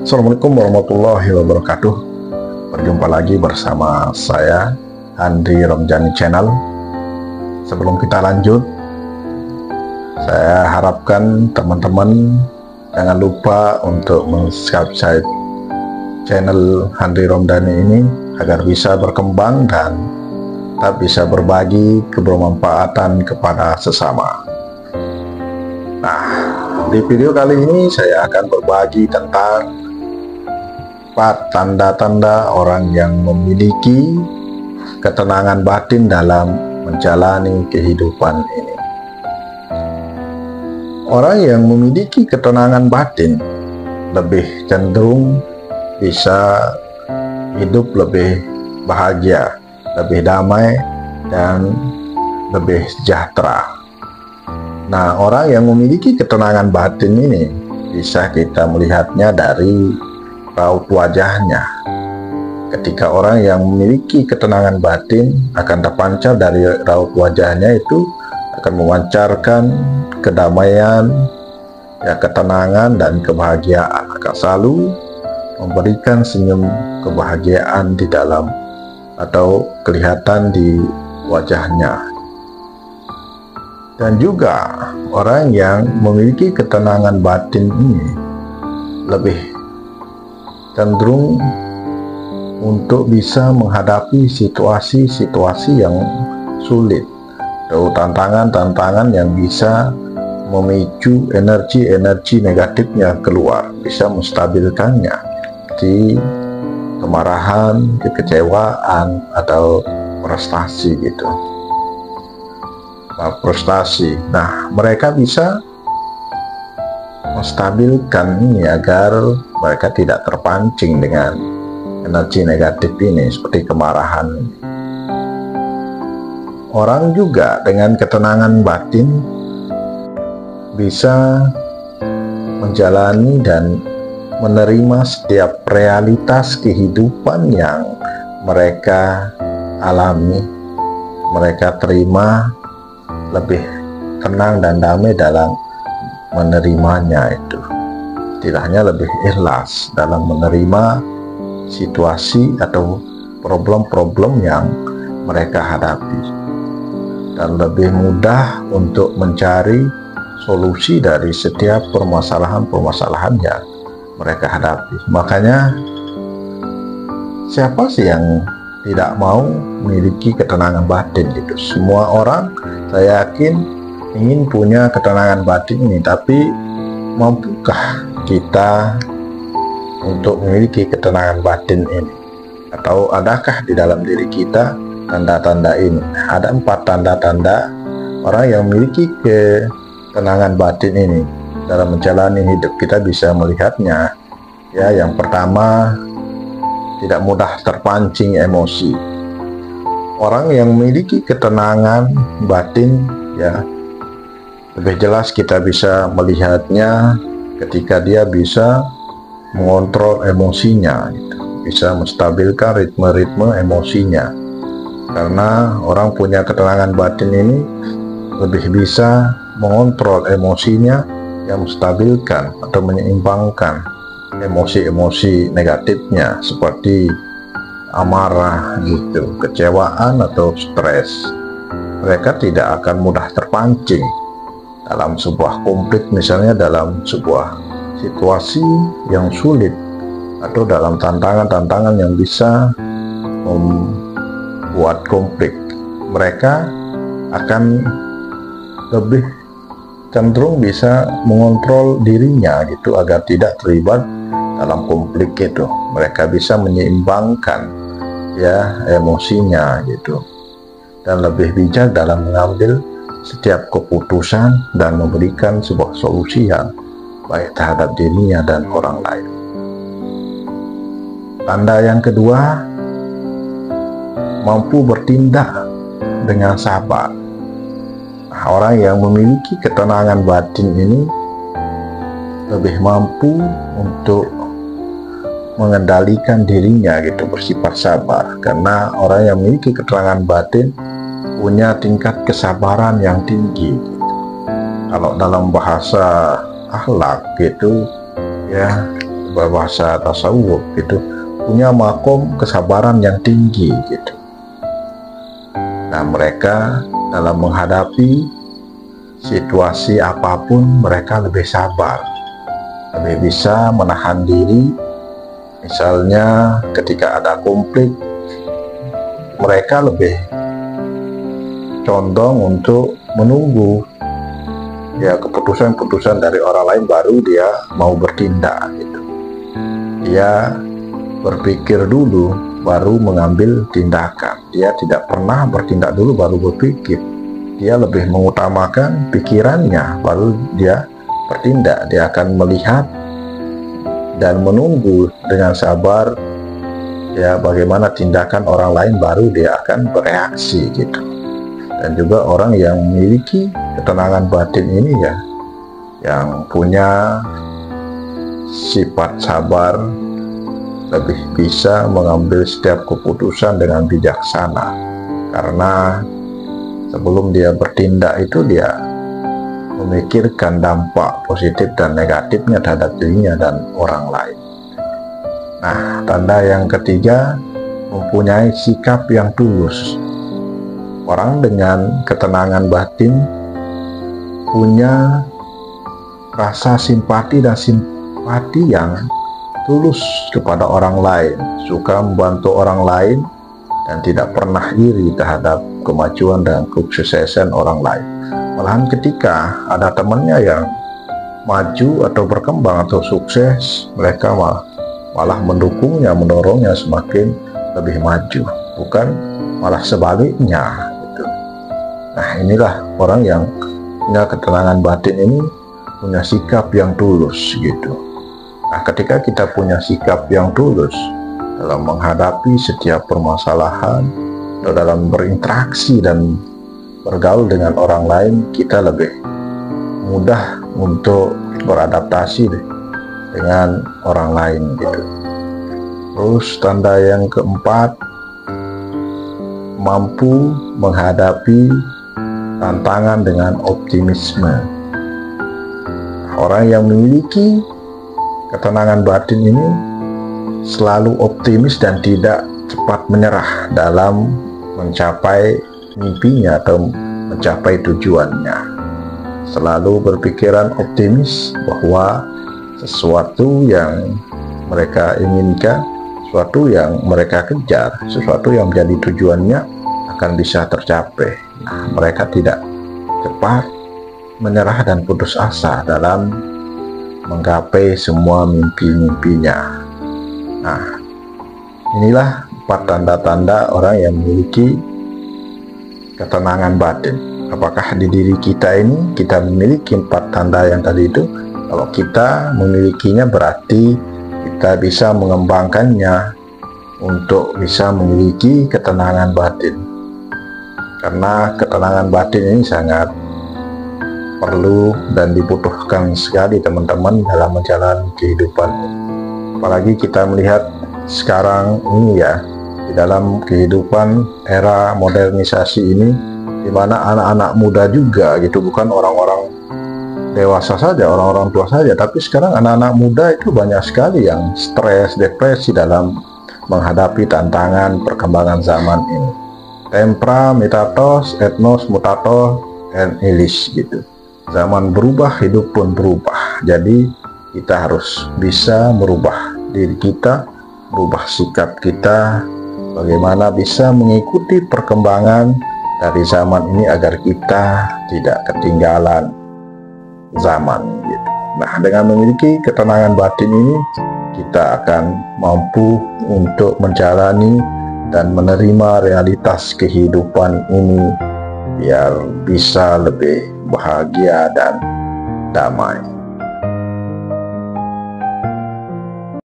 Assalamualaikum warahmatullahi wabarakatuh. Berjumpa lagi bersama saya Andri Romjani Channel. Sebelum kita lanjut, saya harapkan teman-teman jangan lupa untuk subscribe channel Andri Romjani ini agar bisa berkembang dan tetap bisa berbagi kebermanfaatan kepada sesama. Nah, di video kali ini saya akan berbagi tentang 4 tanda-tanda orang yang memiliki ketenangan batin dalam menjalani kehidupan ini. Orang yang memiliki ketenangan batin lebih cenderung bisa hidup lebih bahagia, lebih damai, dan lebih sejahtera. Nah, orang yang memiliki ketenangan batin ini bisa kita melihatnya dari raut wajahnya. Ketika orang yang memiliki ketenangan batin akan terpancar dari raut wajahnya, itu akan memancarkan kedamaian, ketenangan dan kebahagiaan, akan selalu memberikan senyum kebahagiaan di dalam atau kelihatan di wajahnya. Dan juga orang yang memiliki ketenangan batin ini lebih cenderung untuk bisa menghadapi situasi-situasi yang sulit atau tantangan-tantangan yang bisa memicu energi-energi negatifnya keluar, bisa menstabilkannya di kemarahan, kekecewaan, atau frustasi gitu. Nah, mereka bisa menstabilkan ini agar mereka tidak terpancing dengan energi negatif ini seperti kemarahan. Orang juga dengan ketenangan batin bisa menjalani dan menerima setiap realitas kehidupan yang mereka alami. Mereka terima lebih tenang dan damai dalam menerimanya itu. Setidaknya lebih ikhlas dalam menerima situasi atau problem-problem yang mereka hadapi, dan lebih mudah untuk mencari solusi dari setiap permasalahan-permasalahan yang mereka hadapi. Makanya siapa sih yang tidak mau memiliki ketenangan batin gitu? Semua orang, saya yakin, ingin punya ketenangan batin ini, tapi mampukah kita untuk memiliki ketenangan batin ini? Atau adakah di dalam diri kita tanda-tanda ini? Ada 4 tanda-tanda orang yang memiliki ketenangan batin ini. Dalam menjalani hidup kita bisa melihatnya. Ya, yang pertama, tidak mudah terpancing emosi. Orang yang memiliki ketenangan batin, ya, lebih jelas kita bisa melihatnya ketika dia bisa mengontrol emosinya gitu. Bisa menstabilkan ritme-ritme emosinya. Karena orang punya ketenangan batin ini lebih bisa mengontrol emosinya, yang menstabilkan atau menyeimbangkan emosi-emosi negatifnya seperti amarah gitu, kecewaan atau stres. Mereka tidak akan mudah terpancing dalam sebuah konflik, misalnya dalam sebuah situasi yang sulit atau dalam tantangan-tantangan yang bisa membuat konflik. Mereka akan lebih cenderung bisa mengontrol dirinya gitu agar tidak terlibat dalam konflik itu. Mereka bisa menyeimbangkan emosinya gitu, dan lebih bijak dalam mengambil setiap keputusan dan memberikan sebuah solusi yang baik terhadap dirinya dan orang lain. Tanda yang kedua, mampu bertindak dengan sabar. Nah, orang yang memiliki ketenangan batin ini lebih mampu untuk mengendalikan dirinya gitu, bersifat sabar. Karena orang yang memiliki ketenangan batin punya tingkat kesabaran yang tinggi gitu. Kalau dalam bahasa akhlak gitu ya, bahasa tasawuf gitu, punya makom kesabaran yang tinggi gitu. Nah, mereka dalam menghadapi situasi apapun mereka lebih sabar, lebih bisa menahan diri. Misalnya ketika ada konflik, mereka lebih condong untuk menunggu ya keputusan-keputusan dari orang lain baru dia mau bertindak gitu. Dia berpikir dulu baru mengambil tindakan. Dia tidak pernah bertindak dulu baru berpikir. Dia lebih mengutamakan pikirannya baru dia bertindak. Dia akan melihat dan menunggu dengan sabar ya bagaimana tindakan orang lain baru dia akan bereaksi gitu. Dan juga orang yang memiliki ketenangan batin ini ya, yang punya sifat sabar, lebih bisa mengambil setiap keputusan dengan bijaksana. Karena sebelum dia bertindak itu dia memikirkan dampak positif dan negatifnya terhadap dirinya dan orang lain. Nah, tanda yang ketiga, mempunyai sikap yang tulus. Orang dengan ketenangan batin punya rasa simpati dan simpati yang tulus kepada orang lain, suka membantu orang lain, dan tidak pernah iri terhadap kemajuan dan kesuksesan orang lain. Malahan ketika ada temannya yang maju atau berkembang atau sukses, mereka malah mendukungnya, mendorongnya semakin lebih maju, bukan malah sebaliknya gitu. Nah, inilah orang yang punya ketenangan batin ini punya sikap yang tulus gitu. Nah, ketika kita punya sikap yang tulus dalam menghadapi setiap permasalahan atau dalam berinteraksi dan bergaul dengan orang lain, kita lebih mudah untuk beradaptasi dengan orang lain gitu. Terus tanda yang keempat, mampu menghadapi tantangan dengan optimisme. Orang yang memiliki ketenangan batin ini selalu optimis dan tidak cepat menyerah dalam mencapai mimpinya atau mencapai tujuannya. Selalu berpikiran optimis bahwa sesuatu yang mereka inginkan, sesuatu yang mereka kejar, sesuatu yang menjadi tujuannya akan bisa tercapai. Nah, mereka tidak cepat menyerah dan putus asa dalam menggapai semua mimpi-mimpinya. Nah, inilah 4 tanda-tanda orang yang memiliki ketenangan batin. Apakah di diri kita ini kita memiliki 4 tanda yang tadi itu? Kalau kita memilikinya berarti kita bisa mengembangkannya untuk bisa memiliki ketenangan batin. Karena ketenangan batin ini sangat perlu dan dibutuhkan sekali teman-teman dalam menjalani kehidupan. Apalagi kita melihat sekarang ini ya, di dalam kehidupan era modernisasi ini, di mana anak-anak muda juga gitu, bukan orang-orang dewasa saja, orang-orang tua saja, tapi sekarang anak-anak muda itu banyak sekali yang stres, depresi dalam menghadapi tantangan perkembangan zaman ini. Tempra, mitatos, etnos, mutator, and elis gitu. Zaman berubah, hidup pun berubah. Jadi kita harus bisa merubah diri kita, merubah sikap kita, bagaimana bisa mengikuti perkembangan dari zaman ini agar kita tidak ketinggalan zaman gitu. Nah, dengan memiliki ketenangan batin ini, kita akan mampu untuk menjalani dan menerima realitas kehidupan ini biar bisa lebih bahagia dan damai.